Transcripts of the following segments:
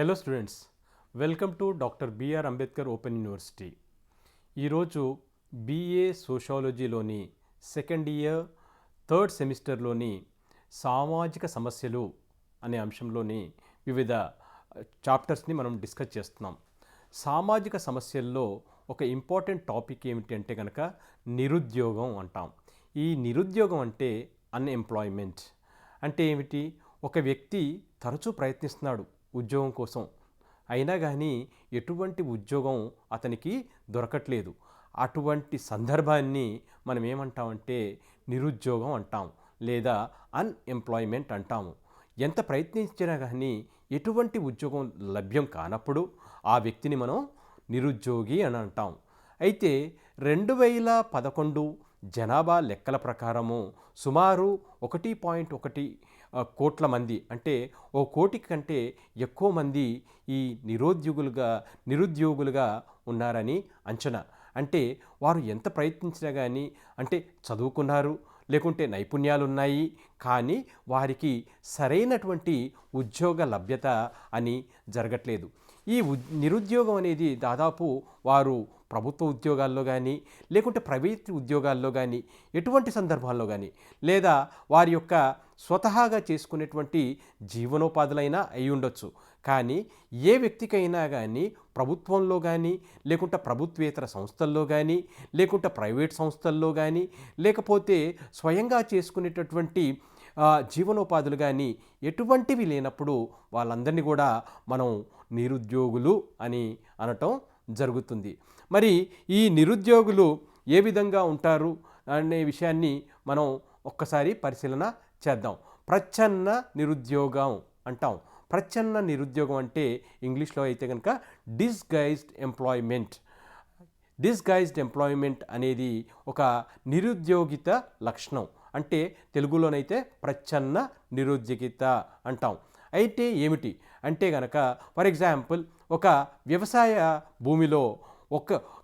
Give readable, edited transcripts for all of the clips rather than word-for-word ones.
Hello students, welcome to doctor B R Ambedkar open university. ఈరోజు BA సోషాలజీలోని second year third సెమిస్టర్లోని సామాజిక సమస్యలు అనే అంశంలోని వివిధ చాప్టర్స్ని మనం డిస్కస్ చేస్తున్నాం. సామాజిక సమస్యల్లో ఒక ఇంపార్టెంట్ టాపిక్ ఏమిటి అంటే కనుక నిరుద్యోగం అంటాం. ఈ నిరుద్యోగం అంటే అన్ఎంప్లాయ్మెంట్ అంటే ఏమిటి? ఒక వ్యక్తి తరచూ ప్రయత్నిస్తున్నాడు ఉద్యోగం కోసం, అయినా కానీ ఎటువంటి ఉద్యోగం అతనికి దొరకట్లేదు. అటువంటి సందర్భాన్ని మనం ఏమంటామంటే నిరుద్యోగం అంటాం, లేదా అన్ఎంప్లాయ్మెంట్ అంటాము. ఎంత ప్రయత్నించినా కానీ ఎటువంటి ఉద్యోగం లభ్యం కానప్పుడు ఆ వ్యక్తిని మనం నిరుద్యోగి అని అంటాం. అయితే 2011 జనాభా లెక్కల ప్రకారము సుమారు 1.1 కోట్ల మంది, అంటే ఓ కోటి కంటే ఎక్కువ మంది ఈ నిరుద్యోగులుగా ఉన్నారని అంచనా. అంటే వారు ఎంత ప్రయత్నించినా కానీ, అంటే చదువుకున్నారు, లేకుంటే నైపుణ్యాలు ఉన్నాయి, కానీ వారికి సరైనటువంటి ఉద్యోగ లభ్యత అని జరగట్లేదు. ఈ నిరుద్యోగం అనేది దాదాపు వారు ప్రభుత్వ ఉద్యోగాల్లో కానీ, లేకుంటే ప్రైవేట్ ఉద్యోగాల్లో కానీ, ఎటువంటి సందర్భాల్లో కానీ, లేదా వారి యొక్క స్వతహాగా చేసుకునేటువంటి జీవనోపాధులైనా అయి ఉండొచ్చు. కానీ ఏ వ్యక్తికైనా కానీ ప్రభుత్వంలో కానీ, లేకుంటే ప్రభుత్వేతర సంస్థల్లో కానీ, లేకుంటే ప్రైవేట్ సంస్థల్లో కానీ, లేకపోతే స్వయంగా చేసుకునేటటువంటి జీవనోపాధులు కానీ ఎటువంటివి లేనప్పుడు వాళ్ళందరినీ కూడా మనం నిరుద్యోగులు అని అనటం జరుగుతుంది. మరి ఈ నిరుద్యోగులు ఏ విధంగా ఉంటారు అనే విషయాన్ని మనం ఒక్కసారి పరిశీలన చేద్దాం. ప్రచ్ఛన్న నిరుద్యోగం అంటాం. ప్రచ్ఛన్న నిరుద్యోగం అంటే ఇంగ్లీష్లో అయితే కనుక డిస్గైజ్డ్ ఎంప్లాయ్మెంట్. డిస్గైజ్డ్ ఎంప్లాయ్మెంట్ అనేది ఒక నిరుద్యోగిత లక్షణం. అంటే తెలుగులోనైతే ప్రచ్ఛన్న నిరుద్యోగిత అంటాం. అయితే ఏమిటి అంటే కనుక, ఫర్ ఎగ్జాంపుల్, ఒక వ్యవసాయ భూమిలో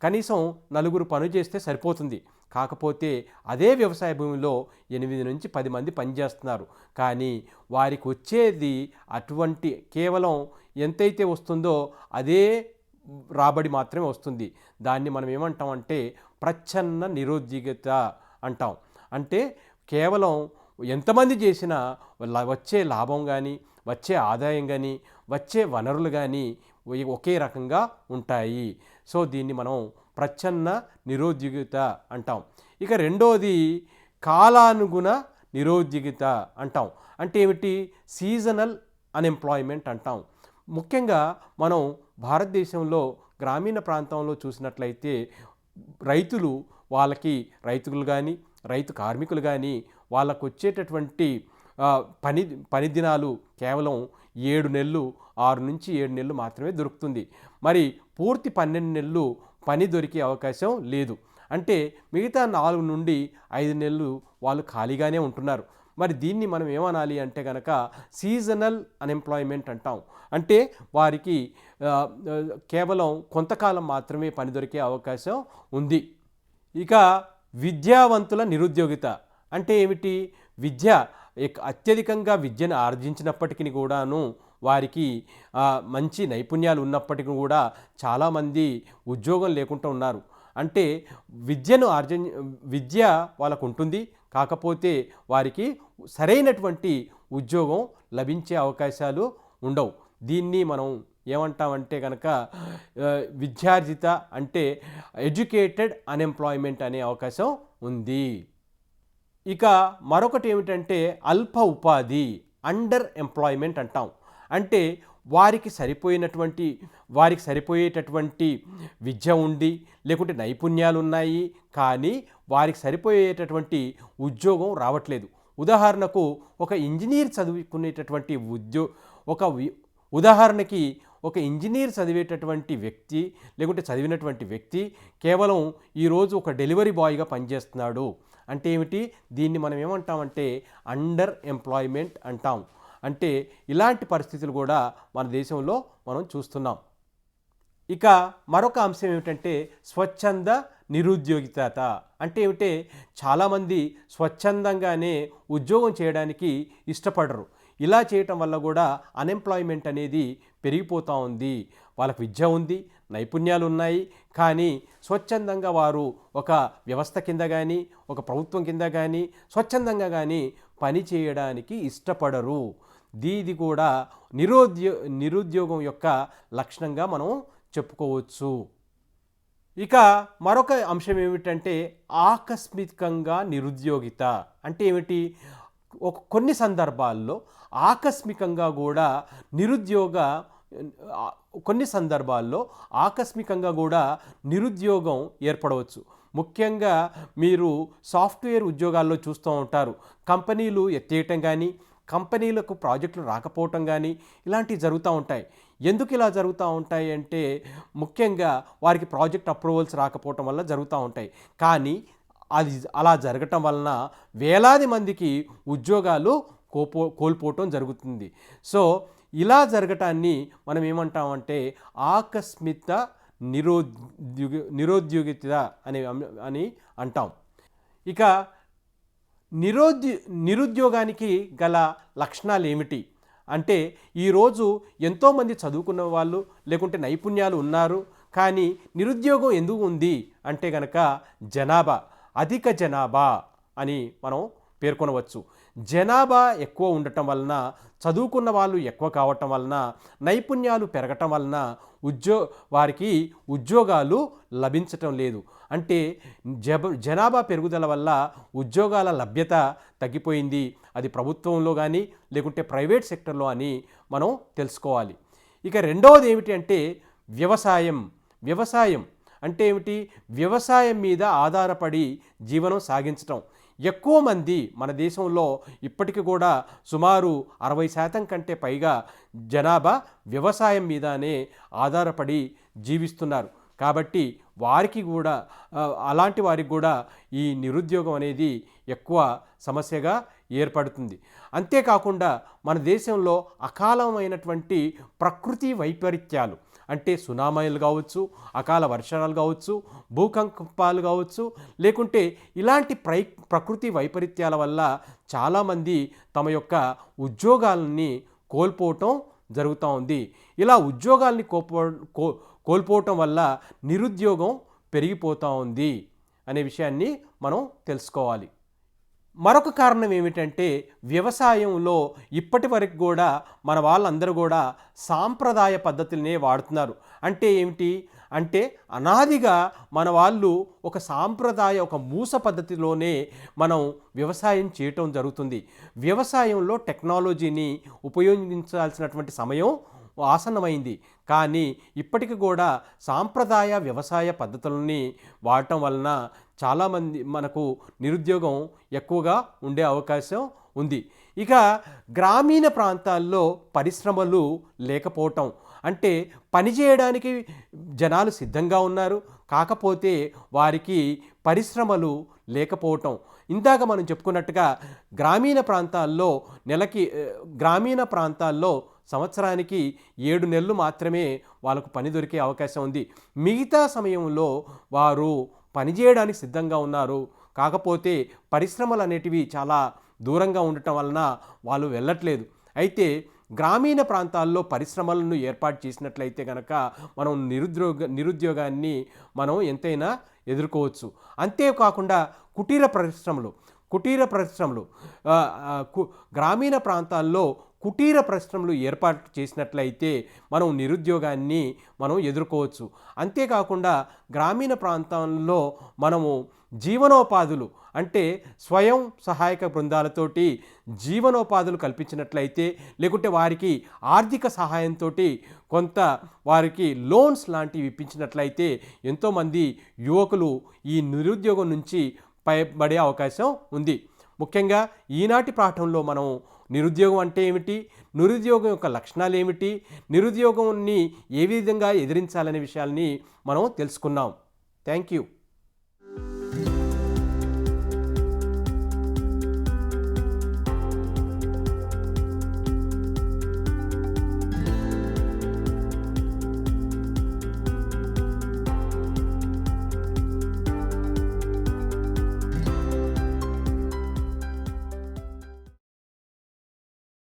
కనీసం 4 పనులు చేస్తే సరిపోతుంది. కాకపోతే అదే వ్యవసాయ భూమిలో 8 నుంచి 10 మంది పనిచేస్తున్నారు. కానీ వారికి వచ్చేది అటువంటి కేవలం ఎంతైతే వస్తుందో అదే రాబడి మాత్రమే వస్తుంది. దాన్ని మనం ఏమంటామంటే ప్రచ్ఛన్న నిరుద్యోగిత అంటాం. అంటే కేవలం ఎంతమంది చేసినా వచ్చే లాభం కానీ, వచ్చే ఆదాయం కానీ, వచ్చే వనరులు కానీ ఒకే రకంగా ఉంటాయి. సో దీన్ని మనం ప్రచ్ఛన్న నిరుద్యోగిత అంటాం. ఇక రెండోది కాలానుగుణ నిరుద్యోగిత అంటాం. అంటే ఏమిటి? సీజనల్ అన్ఎంప్లాయ్మెంట్ అంటాం. ముఖ్యంగా మనం భారతదేశంలో గ్రామీణ ప్రాంతంలో చూసినట్లయితే రైతులు కానీ, రైతు కార్మికులు కానీ వాళ్ళకు వచ్చేటటువంటి పని దినాలు కేవలం 7 నెలలు, 6 నుంచి 7 నెలలు మాత్రమే దొరుకుతుంది. మరి పూర్తి 12 నెలలు పని దొరికే అవకాశం లేదు. అంటే మిగతా 4 నుండి 5 నెలలు వాళ్ళు ఖాళీగానే ఉంటున్నారు. మరి దీన్ని మనం ఏమనాలి అంటే కనుక సీజనల్ అన్ఎంప్లాయ్మెంట్ అంటాం. అంటే వారికి కేవలం కొంతకాలం మాత్రమే పని దొరికే అవకాశం ఉంది. ఇక విద్యావంతుల నిరుద్యోగిత అంటే ఏమిటి? అత్యధికంగా విద్యను ఆర్జించినప్పటికీ కూడాను వారికి మంచి నైపుణ్యాలు ఉన్నప్పటికీ కూడా చాలామంది ఉద్యోగం లేకుండా ఉన్నారు. అంటే విద్య వాళ్ళకు ఉంటుంది, కాకపోతే వారికి సరైనటువంటి ఉద్యోగం లభించే అవకాశాలు ఉండవు. దీన్ని మనం ఏమంటామంటే కనుక విద్యార్జిత, అంటే ఎడ్యుకేటెడ్ అన్ఎంప్లాయ్మెంట్ అనే అవకాశం ఉంది. ఇక మరొకటి ఏమిటంటే అల్ప ఉపాధి, అండర్ ఎంప్లాయ్మెంట్ అంటాం. అంటే వారికి సరిపోయేటటువంటి విద్య ఉండి, లేకుంటే నైపుణ్యాలు ఉన్నాయి, కానీ వారికి సరిపోయేటటువంటి ఉద్యోగం రావట్లేదు. ఉదాహరణకు ఒక ఇంజనీర్ చదువుకునేటటువంటి ఒక ఇంజనీర్ చదివేటటువంటి వ్యక్తి, లేకుంటే చదివినటువంటి వ్యక్తి కేవలం ఈరోజు ఒక డెలివరీ బాయ్గా పనిచేస్తున్నాడు. అంటే ఏమిటి? దీన్ని మనం ఏమంటామంటే అండర్ ఎంప్లాయ్మెంట్ అంటాం. అంటే ఇలాంటి పరిస్థితులు కూడా మన దేశంలో మనం చూస్తున్నాం. ఇక మరొక అంశం ఏమిటంటే స్వచ్ఛంద నిరుద్యోగిత. అంటే ఏమిటే, చాలామంది స్వచ్ఛందంగానే ఉద్యోగం చేయడానికి ఇష్టపడరు. ఇలా చేయటం వల్ల కూడా అన్ఎంప్లాయ్మెంట్ అనేది పెరిగిపోతూ ఉంది. వాళ్ళకి విద్య ఉంది, నైపుణ్యాలు ఉన్నాయి, కానీ స్వచ్ఛందంగా వారు ఒక వ్యవస్థ కింద కానీ ఒక ప్రభుత్వం కింద కానీ స్వచ్ఛందంగా కానీ పని చేయడానికి ఇష్టపడరు. ఇది కూడా నిరుద్యోగం యొక్క లక్షణంగా మనం చెప్పుకోవచ్చు. ఇక మరొక అంశం ఏమిటంటే ఆకస్మికంగా నిరుద్యోగిత అంటే ఏమిటి? కొన్ని సందర్భాల్లో ఆకస్మికంగా కూడా నిరుద్యోగం ఏర్పడవచ్చు. ముఖ్యంగా మీరు సాఫ్ట్వేర్ ఉద్యోగాల్లో చూస్తూ ఉంటారు. కంపెనీలు ఎత్తేయటం కానీ, కంపెనీలకు ప్రాజెక్టులు రాకపోవటం కానీ ఇలాంటివి జరుగుతూ ఉంటాయి. ఎందుకు ఇలా జరుగుతూ ఉంటాయి అంటే ముఖ్యంగా వారికి ప్రాజెక్ట్ అప్రూవల్స్ రాకపోవటం వల్ల జరుగుతూ ఉంటాయి. కానీ అది అలా జరగటం వలన వేలాది మందికి ఉద్యోగాలు కోల్పోవటం జరుగుతుంది. సో ఇలా జరగటాన్ని మనం ఏమంటామంటే ఆకస్మిక నిరుద్యోగిత అని అంటాం. ఇక నిరుద్యోగానికి గల లక్షణాలు ఏమిటి అంటే ఈరోజు ఎంతోమంది చదువుకున్న వాళ్ళు లేకుంటే నైపుణ్యాలు ఉన్నారు, కానీ నిరుద్యోగం ఎందుకు ఉంది అంటే కనుక అధిక జనాభా అని మనం పేర్కొనవచ్చు. జనాభా ఎక్కువ ఉండటం వలన, చదువుకున్న వాళ్ళు ఎక్కువ కావటం వలన, నైపుణ్యాలు పెరగటం వలన వారికి ఉద్యోగాలు లభించటం లేదు. అంటే జనాభా పెరుగుదల వల్ల ఉద్యోగాల లభ్యత తగ్గిపోయింది. అది ప్రభుత్వంలో కానీ లేకుంటే ప్రైవేట్ సెక్టర్లో అని మనం తెలుసుకోవాలి. ఇక రెండవది ఏమిటి అంటే వ్యవసాయం అంటే ఏమిటి? వ్యవసాయం మీద ఆధారపడి జీవనం సాగించటం. ఎక్కువ మంది మన దేశంలో ఇప్పటికీ కూడా సుమారు 60% కంటే పైగా జనాభా వ్యవసాయం మీదనే ఆధారపడి జీవిస్తున్నారు. కాబట్టి వారికి కూడా అలాంటి వారికి కూడా ఈ నిరుద్యోగం అనేది ఎక్కువ సమస్యగా ఏర్పడుతుంది. అంతేకాకుండా మన దేశంలో అకాలమైనటువంటి ప్రకృతి వైపరీత్యాలు అంటే సునామీలు కావచ్చు, అకాల వర్షాలు కావచ్చు, భూకంపాలు కావచ్చు, లేకుంటే ఇలాంటి ప్రకృతి వైపరీత్యాల వల్ల చాలామంది తమ యొక్క ఉద్యోగాలని కోల్పోవటం జరుగుతూ ఉంది. ఇలా ఉద్యోగాల్ని కోల్పోవటం వల్ల నిరుద్యోగం పెరిగిపోతూ ఉంది అనే విషయాన్ని మనం తెలుసుకోవాలి. మరొక కారణం ఏమిటంటే వ్యవసాయంలో ఇప్పటి వరకు కూడా మన వాళ్ళందరూ కూడా సాంప్రదాయ పద్ధతులనే వాడుతున్నారు. అంటే ఏమిటి అంటే అనాదిగా మన వాళ్ళు ఒక మూస పద్ధతిలోనే మనం వ్యవసాయం చేయటం జరుగుతుంది. వ్యవసాయంలో టెక్నాలజీని ఉపయోగించాల్సినటువంటి సమయం ఆసన్నమైంది. కానీ ఇప్పటికి కూడా సాంప్రదాయ వ్యవసాయ పద్ధతులని వాడటం వలన చాలామంది మనకు నిరుద్యోగం ఎక్కువగా ఉండే అవకాశం ఉంది. ఇక గ్రామీణ ప్రాంతాల్లో పరిశ్రమలు లేకపోవటం అంటే పనిచేయడానికి జనాలు సిద్ధంగా ఉన్నారు, కాకపోతే వారికి పరిశ్రమలు లేకపోవటం. ఇందాక మనం చెప్పుకున్నట్టుగా గ్రామీణ ప్రాంతాల్లో సంవత్సరానికి 7 నెలలు మాత్రమే వాళ్ళకు పని దొరికే అవకాశం ఉంది. మిగతా సమయంలో వారు పనిచేయడానికి సిద్ధంగా ఉన్నారు, కాకపోతే పరిశ్రమలు అనేటివి చాలా దూరంగా ఉండటం వలన వాళ్ళు వెళ్ళట్లేదు. అయితే గ్రామీణ ప్రాంతాల్లో పరిశ్రమలను ఏర్పాటు చేసినట్లయితే కనుక మనం నిరుద్యోగాన్ని మనం ఎంతైనా ఎదుర్కోవచ్చు. అంతేకాకుండా కుటీర పరిశ్రమలు గ్రామీణ ప్రాంతాల్లో కుటీర పరిశ్రమలు ఏర్పాటు చేసినట్లయితే మనం నిరుద్యోగాన్ని మనం ఎదుర్కోవచ్చు. అంతేకాకుండా గ్రామీణ ప్రాంతాల్లో మనము జీవనోపాధులు అంటే స్వయం సహాయక బృందాలతోటి జీవనోపాధులు కల్పించినట్లయితే, లేకుంటే వారికి ఆర్థిక సహాయంతో కొంత వారికి లోన్స్ లాంటివి ఇప్పించినట్లయితే ఎంతోమంది యువకులు ఈ నిరుద్యోగం నుంచి పడే అవకాశం ఉంది. ముఖ్యంగా ఈనాటి పాఠంలో మనం నిరుద్యోగం అంటే ఏమిటి, నిరుద్యోగం యొక్క లక్షణాలు ఏమిటి, నిరుద్యోగాన్ని ఏ విధంగా ఎదిరించాలనే విషయాల్ని మనం తెలుసుకున్నాం. Thank you.